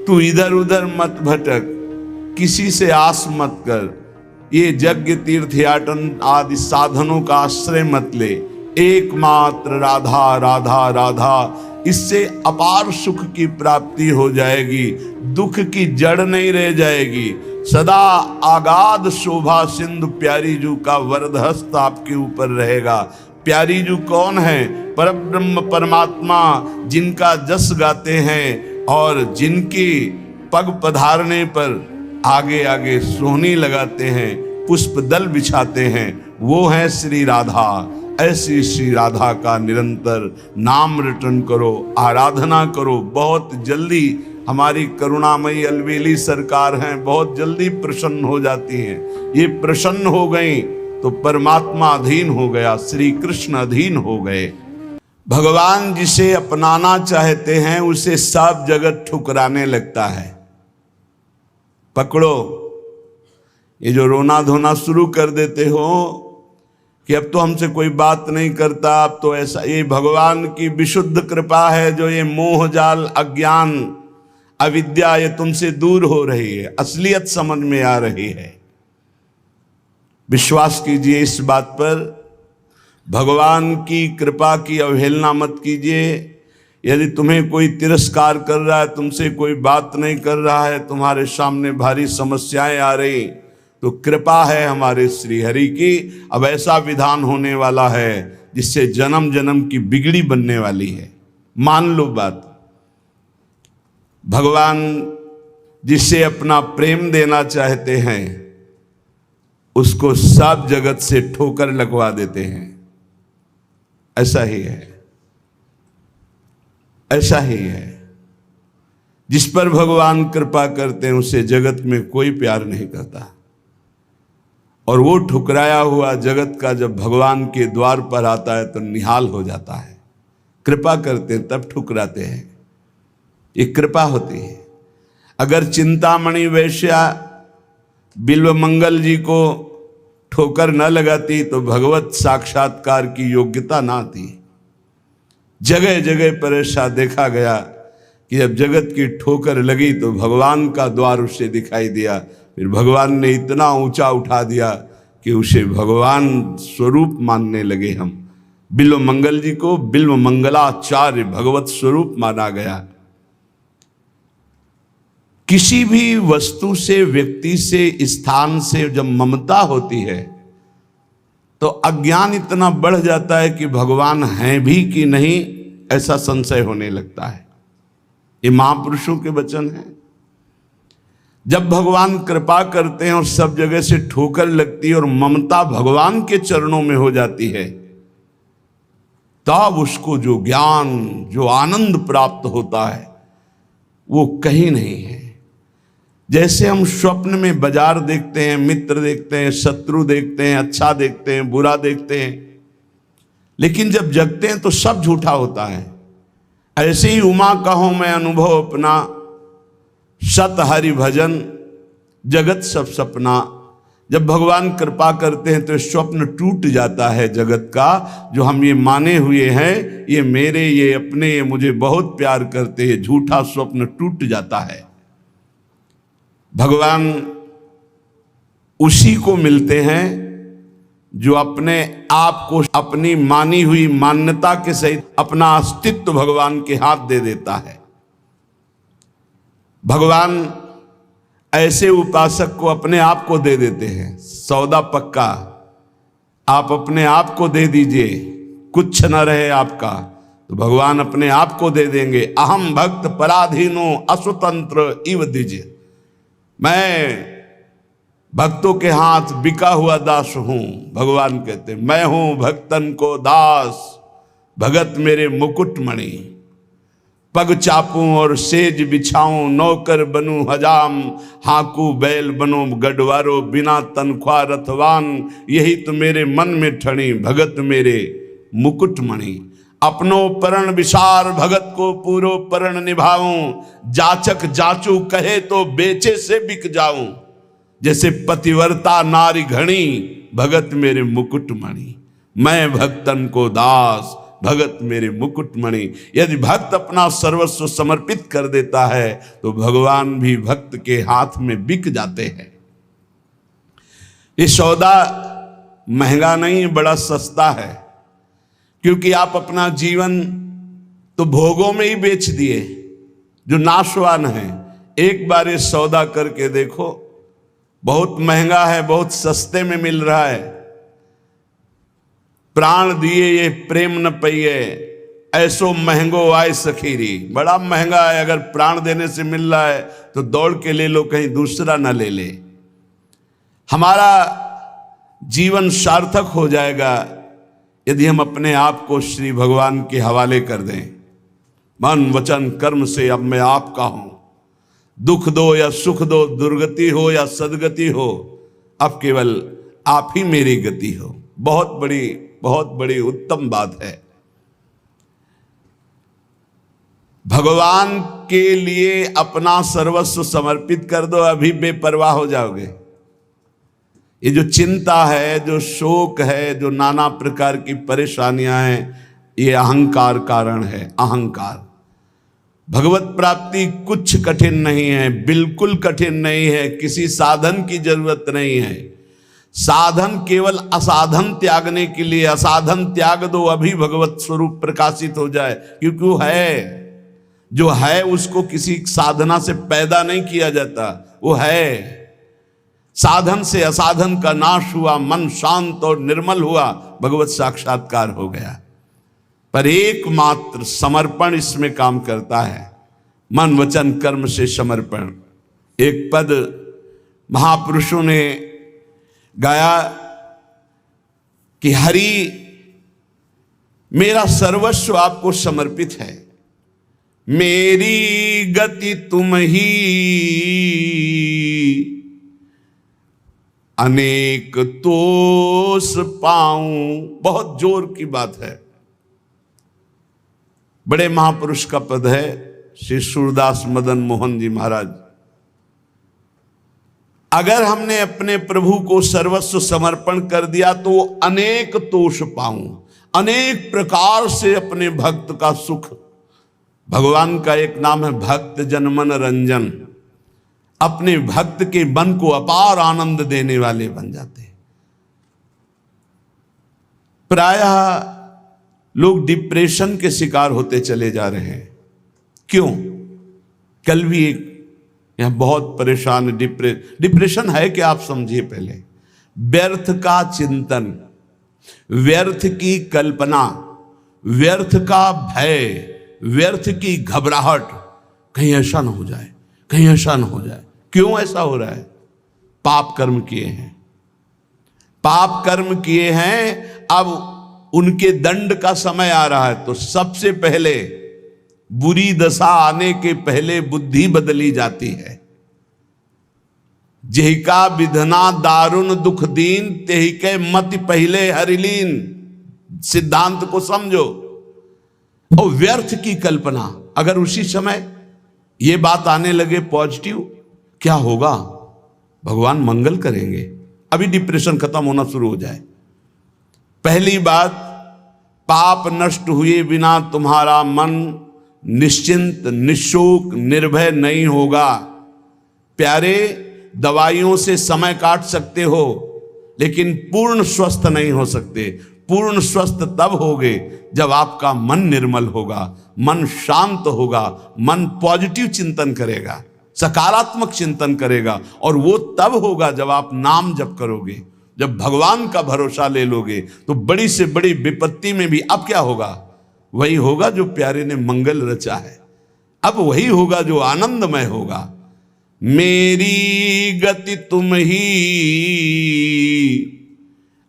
तू इधर उधर मत भटक, किसी से आस मत कर, ये यज्ञ तीर्थयाटन आदि साधनों का आश्रय मत ले, एकमात्र राधा राधा राधा, इससे अपार सुख की प्राप्ति हो जाएगी, दुख की जड़ नहीं रह जाएगी। सदा आगाध शोभा सिंधु प्यारी जू का वरद हस्त आपके ऊपर रहेगा। प्यारी जू कौन है? परब्रह्म परमात्मा, जिनका जस गाते हैं और जिनकी पग पधारने पर आगे आगे सोहनी लगाते हैं, पुष्प दल बिछाते हैं, वो है श्री राधा। ऐसी श्री राधा का निरंतर नाम रटन करो, आराधना करो। बहुत जल्दी हमारी करुणामयी अलवेली सरकार हैं, बहुत जल्दी प्रसन्न हो जाती हैं। ये प्रसन्न हो गई तो परमात्मा अधीन हो गया, श्री कृष्ण अधीन हो गए। भगवान जिसे अपनाना चाहते हैं उसे सब जगत ठुकराने लगता है। पकड़ो, ये जो रोना धोना शुरू कर देते हो कि अब तो हमसे कोई बात नहीं करता, अब तो ऐसा, ये भगवान की विशुद्ध कृपा है जो ये मोह जाल अज्ञान अविद्या ये तुमसे दूर हो रही है, असलियत समझ में आ रही है। विश्वास कीजिए इस बात पर, भगवान की कृपा की अवहेलना मत कीजिए। यदि तुम्हें कोई तिरस्कार कर रहा है, तुमसे कोई बात नहीं कर रहा है, तुम्हारे सामने भारी समस्याएं आ रही, तो कृपा है हमारे श्री हरि की। अब ऐसा विधान होने वाला है जिससे जन्म जन्म की बिगड़ी बनने वाली है। मान लो बात, भगवान जिसे अपना प्रेम देना चाहते हैं उसको सब जगत से ठोकर लगवा देते हैं। ऐसा ही है, ऐसा ही है। जिस पर भगवान कृपा करते हैं उसे जगत में कोई प्यार नहीं करता, और वो ठुकराया हुआ जगत का जब भगवान के द्वार पर आता है तो निहाल हो जाता है। कृपा करते हैं तब ठुकराते हैं, ये कृपा होती है। अगर चिंतामणि वैश्या बिल्व मंगल जी को ठोकर न लगाती तो भगवत साक्षात्कार की योग्यता ना थी। जगह जगह पर ऐसा देखा गया कि जब जगत की ठोकर लगी तो भगवान का द्वार उसे दिखाई दिया। फिर भगवान ने इतना ऊंचा उठा दिया कि उसे भगवान स्वरूप मानने लगे हम। बिल्व मंगल जी को बिल्व मंगलाचार्य भगवत स्वरूप माना गया। किसी भी वस्तु से, व्यक्ति से, स्थान से जब ममता होती है तो अज्ञान इतना बढ़ जाता है कि भगवान हैं भी कि नहीं ऐसा संशय होने लगता है। ये महापुरुषों के वचन हैं। जब भगवान कृपा करते हैं और सब जगह से ठोकर लगती है और ममता भगवान के चरणों में हो जाती है, तब उसको जो ज्ञान, जो आनंद प्राप्त होता है वो कहीं नहीं है। जैसे हम स्वप्न में बाजार देखते हैं, मित्र देखते हैं, शत्रु देखते हैं, अच्छा देखते हैं, बुरा देखते हैं, लेकिन जब जगते हैं तो सब झूठा होता है। ऐसे ही उमा कहो मैं अनुभव अपना, सत हरि भजन जगत सब सपना। जब भगवान कृपा करते हैं तो स्वप्न टूट जाता है जगत का, जो हम ये माने हुए हैं ये मेरे, ये अपने, ये मुझे बहुत प्यार करते हैं, झूठा स्वप्न टूट जाता है। भगवान उसी को मिलते हैं जो अपने आप को अपनी मानी हुई मान्यता के सहित अपना अस्तित्व भगवान के हाथ दे देता है। भगवान ऐसे उपासक को अपने आप को दे देते हैं। सौदा पक्का, आप अपने आप को दे दीजिए, कुछ न रहे आपका, तो भगवान अपने आप को दे देंगे। अहम भक्त पराधीनो असुतंत्र इव दीजिए, मैं भक्तों के हाथ बिका हुआ दास हूं। भगवान कहते मैं हूं भक्तन को दास, भगत मेरे मुकुटमणि। पग चापूं और सेज बिछाऊं, नौकर बनूं हजाम, हाकू बैल बनो गढ़वारो, बिना तनख्वाह रथवान। यही तो मेरे मन में ठणी, भगत मेरे मुकुटमणि। अपनो परण विसार, भगत को पूरो परण निभाऊं। जाचक जाचू कहे तो बेचे से बिक जाऊं। जैसे पतिव्रता नारी घणी, भगत मेरे मुकुटमणि। मैं भक्तन को दास, भगत मेरे मुकुटमणि। यदि भक्त अपना सर्वस्व समर्पित कर देता है तो भगवान भी भक्त के हाथ में बिक जाते हैं। ये सौदा महंगा नहीं, बड़ा सस्ता है, क्योंकि आप अपना जीवन तो भोगों में ही बेच दिए जो नाशवान है। एक बार ये सौदा करके देखो, बहुत महंगा है, बहुत सस्ते में मिल रहा है। प्राण दिए ये प्रेम न पइए, ऐसो महंगो आए सखीरी। बड़ा महंगा है, अगर प्राण देने से मिल रहा है तो दौड़ के ले लो, कहीं दूसरा ना ले ले। हमारा जीवन सार्थक हो जाएगा यदि हम अपने आप को श्री भगवान के हवाले कर दें। मन वचन कर्म से अब मैं आपका हूं, दुख दो या सुख दो, दुर्गति हो या सदगति हो, अब केवल आप ही मेरी गति हो। बहुत बड़ी उत्तम बात है। भगवान के लिए अपना सर्वस्व समर्पित कर दो, अभी बेपरवाह हो जाओगे। ये जो चिंता है, जो शोक है, जो नाना प्रकार की परेशानियां हैं, ये अहंकार कारण है, अहंकार। भगवत प्राप्ति कुछ कठिन नहीं है, बिल्कुल कठिन नहीं है, किसी साधन की जरूरत नहीं है। साधन केवल असाधन त्यागने के लिए, असाधन त्याग दो, अभी भगवत स्वरूप प्रकाशित हो जाए। क्योंकि वो है, जो है उसको किसी साधना से पैदा नहीं किया जाता, वो है। साधन से असाधन का नाश हुआ, मन शांत और निर्मल हुआ, भगवत साक्षात्कार हो गया। पर एकमात्र समर्पण इसमें काम करता है, मन वचन कर्म से समर्पण। एक पद महापुरुषों ने गाया कि हरि मेरा सर्वस्व आपको समर्पित है, मेरी गति तुम ही, अनेक तोष पाऊं। बहुत जोर की बात है, बड़े महापुरुष का पद है, श्री सूरदास मदन मोहन जी महाराज। अगर हमने अपने प्रभु को सर्वस्व समर्पण कर दिया तो अनेक तोष पाऊं, अनेक प्रकार से अपने भक्त का सुख। भगवान का एक नाम है भक्त जनमन रंजन, अपने भक्त के मन को अपार आनंद देने वाले बन जाते हैं। प्रायः लोग डिप्रेशन के शिकार होते चले जा रहे हैं। क्यों? कल भी एक यहां बहुत परेशान, डिप्रेशन है क्या आप समझिए। पहले व्यर्थ का चिंतन, व्यर्थ की कल्पना, व्यर्थ का भय, व्यर्थ की घबराहट, कहीं ऐसा ना हो जाए, कहीं ऐसा ना हो जाए। क्यों ऐसा हो रहा है? पाप कर्म किए हैं, पाप कर्म किए हैं। अब उनके दंड का समय आ रहा है, तो सबसे पहले बुरी दशा आने के पहले बुद्धि बदली जाती है। जेहिका विधना दारुण दुख दीन, तेहि के मति पहले हरिलीन। सिद्धांत को समझो। और व्यर्थ की कल्पना, अगर उसी समय ये बात आने लगे पॉजिटिव, क्या होगा? भगवान मंगल करेंगे, अभी डिप्रेशन खत्म होना शुरू हो जाए। पहली बात, पाप नष्ट हुए बिना तुम्हारा मन निश्चिंत, निशोक, निर्भय नहीं होगा। प्यारे, दवाइयों से समय काट सकते हो, लेकिन पूर्ण स्वस्थ नहीं हो सकते। पूर्ण स्वस्थ तब होगे जब आपका मन निर्मल होगा, मन शांत होगा, मन पॉजिटिव चिंतन करेगा, सकारात्मक चिंतन करेगा। और वो तब होगा जब आप नाम जप करोगे, जब भगवान का भरोसा ले लोगे। तो बड़ी से बड़ी विपत्ति में भी अब क्या होगा? वही होगा जो प्यारे ने मंगल रचा है। अब वही होगा जो आनंदमय होगा। मेरी गति तुम ही,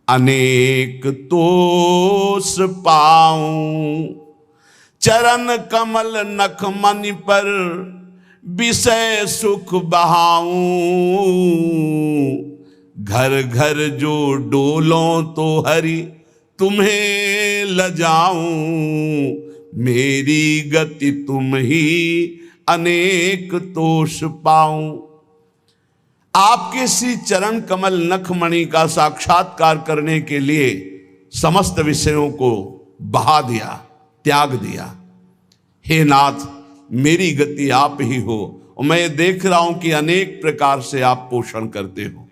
अनेक तोष पाऊं। चरण कमल नख मनि पर, विषय सुख बहाऊं। घर घर जो डोलों तो हरि तुम्हें लजाऊं। मेरी गति तुम ही, अनेक तोष पाऊं। आपके श्री चरण कमल नखमणि का साक्षात्कार करने के लिए समस्त विषयों को बहा दिया, त्याग दिया। हे नाथ, मेरी गति आप ही हो, और मैं ये देख रहा हूं कि अनेक प्रकार से आप पोषण करते हो।